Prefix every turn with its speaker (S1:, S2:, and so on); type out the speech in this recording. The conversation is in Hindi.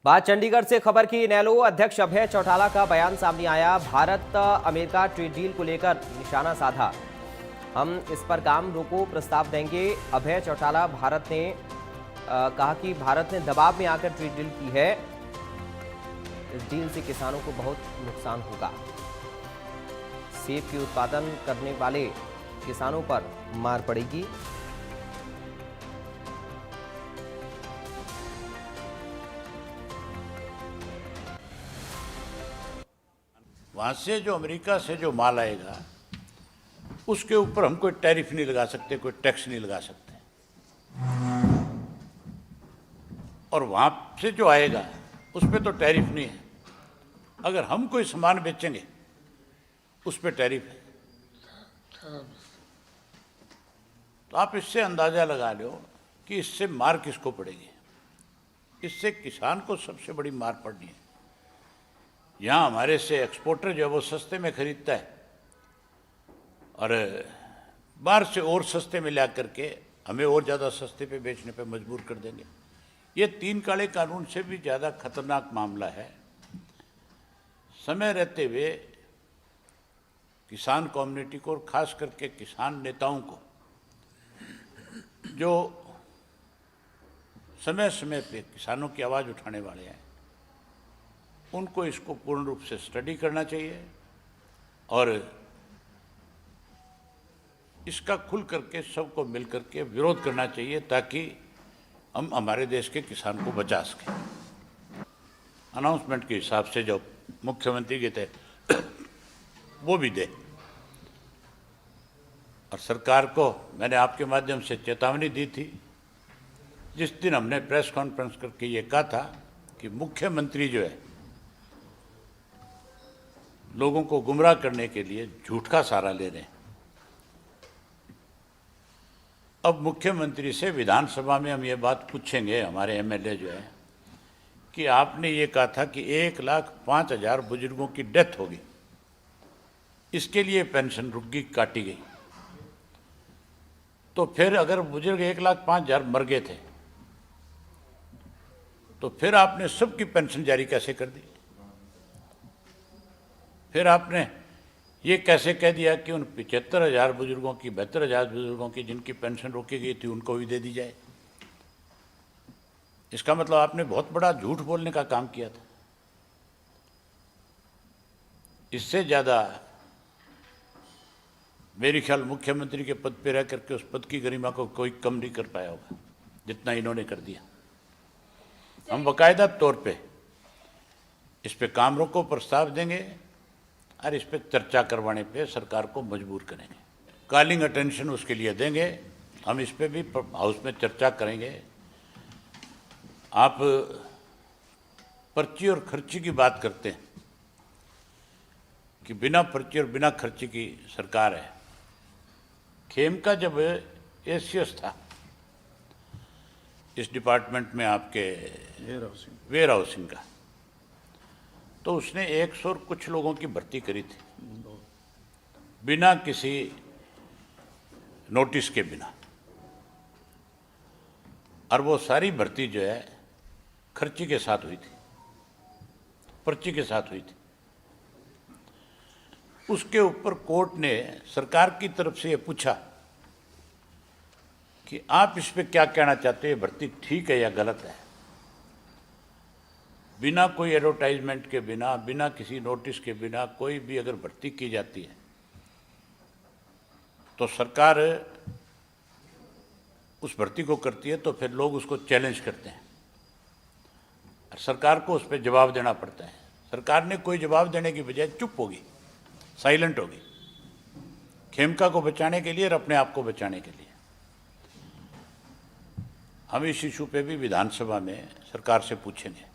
S1: बात चंडीगढ़ से खबर की। इनेलो अध्यक्ष अभय चौटाला का बयान सामने आया। भारत अमेरिका ट्रेड डील को लेकर निशाना साधा। हम इस पर काम रोको प्रस्ताव देंगे। अभय चौटाला भारत ने कहा कि भारत ने दबाव में आकर ट्रेड डील की है। इस डील से किसानों को बहुत नुकसान होगा। सेब के उत्पादन करने वाले किसानों पर मार पड़ेगी।
S2: वहाँ से जो अमेरिका से जो माल आएगा उसके ऊपर हम कोई टैरिफ नहीं लगा सकते, कोई टैक्स नहीं लगा सकते। और वहाँ से जो आएगा उस पर तो टैरिफ नहीं है। अगर हम कोई सामान बेचेंगे उस पर टैरिफ है। तो आप इससे अंदाज़ा लगा लो कि इससे मार किसको पड़ेगी। इससे किसान को सबसे बड़ी मार पड़नी है। यहाँ हमारे से एक्सपोर्टर जो है वो सस्ते में खरीदता है और बाहर से और सस्ते में ला करके हमें और ज़्यादा सस्ते पे बेचने पे मजबूर कर देंगे। ये 3 काले कानून से भी ज़्यादा खतरनाक मामला है। समय रहते हुए किसान कम्युनिटी को और ख़ास करके किसान नेताओं को जो समय समय पे किसानों की आवाज़ उठाने वाले हैं उनको इसको पूर्ण रूप से स्टडी करना चाहिए और इसका खुल करके सबको मिल करके विरोध करना चाहिए ताकि हम हमारे देश के किसान को बचा सकें। अनाउंसमेंट के हिसाब से जो मुख्यमंत्री के थे वो भी दे। और सरकार को मैंने आपके माध्यम से चेतावनी दी थी। जिस दिन हमने प्रेस कॉन्फ्रेंस करके ये कहा था कि मुख्यमंत्री जो है लोगों को गुमराह करने के लिए झूठ का सहारा ले रहे हैं। अब मुख्यमंत्री से विधानसभा में हम ये बात पूछेंगे, हमारे एमएलए जो है, कि आपने ये कहा था कि 1,05,000 बुजुर्गों की डेथ होगी, इसके लिए पेंशन रुक गई, काटी गई। तो फिर अगर बुजुर्ग 1,05,000 मर गए थे तो फिर आपने सबकी पेंशन जारी कैसे कर दी? फिर आपने ये कैसे कह दिया कि उन 75,000 बुजुर्गों की, 72,000 बुजुर्गों की जिनकी पेंशन रोकी गई थी उनको भी दे दी जाए? इसका मतलब आपने बहुत बड़ा झूठ बोलने का काम किया था। इससे ज़्यादा मेरे ख्याल मुख्यमंत्री के पद पर रह करके उस पद की गरिमा को कोई कम नहीं कर पाया होगा जितना इन्होंने कर दिया। हम बाकायदा तौर पे इस पे काम रोको प्रस्ताव देंगे और इस पे चर्चा करवाने पे सरकार को मजबूर करेंगे। कॉलिंग अटेंशन उसके लिए देंगे। हम इस पे भी हाउस में चर्चा करेंगे। आप पर्ची और खर्ची की बात करते हैं कि बिना पर्ची और बिना खर्ची की सरकार है। खेम का जब एसीएस था इस डिपार्टमेंट में आपके वेयर हाउसिंग का, तो उसने 100 और कुछ लोगों की भर्ती करी थी बिना किसी नोटिस के बिना। और वो सारी भर्ती जो है खर्ची के साथ हुई थी, पर्ची के साथ हुई थी। उसके ऊपर कोर्ट ने सरकार की तरफ से ये पूछा कि आप इस पे क्या कहना चाहते हैं, भर्ती ठीक है या गलत है? बिना कोई एडवर्टाइजमेंट के बिना, बिना किसी नोटिस के बिना कोई भी अगर भर्ती की जाती है तो सरकार उस भर्ती को करती है तो फिर लोग उसको चैलेंज करते हैं और सरकार को उस पर जवाब देना पड़ता है। सरकार ने कोई जवाब देने की बजाय चुप होगी, साइलेंट होगी, खेमका को बचाने के लिए और अपने आप को बचाने के लिए। हम इस इशू पे भी विधानसभा में सरकार से पूछेंगे।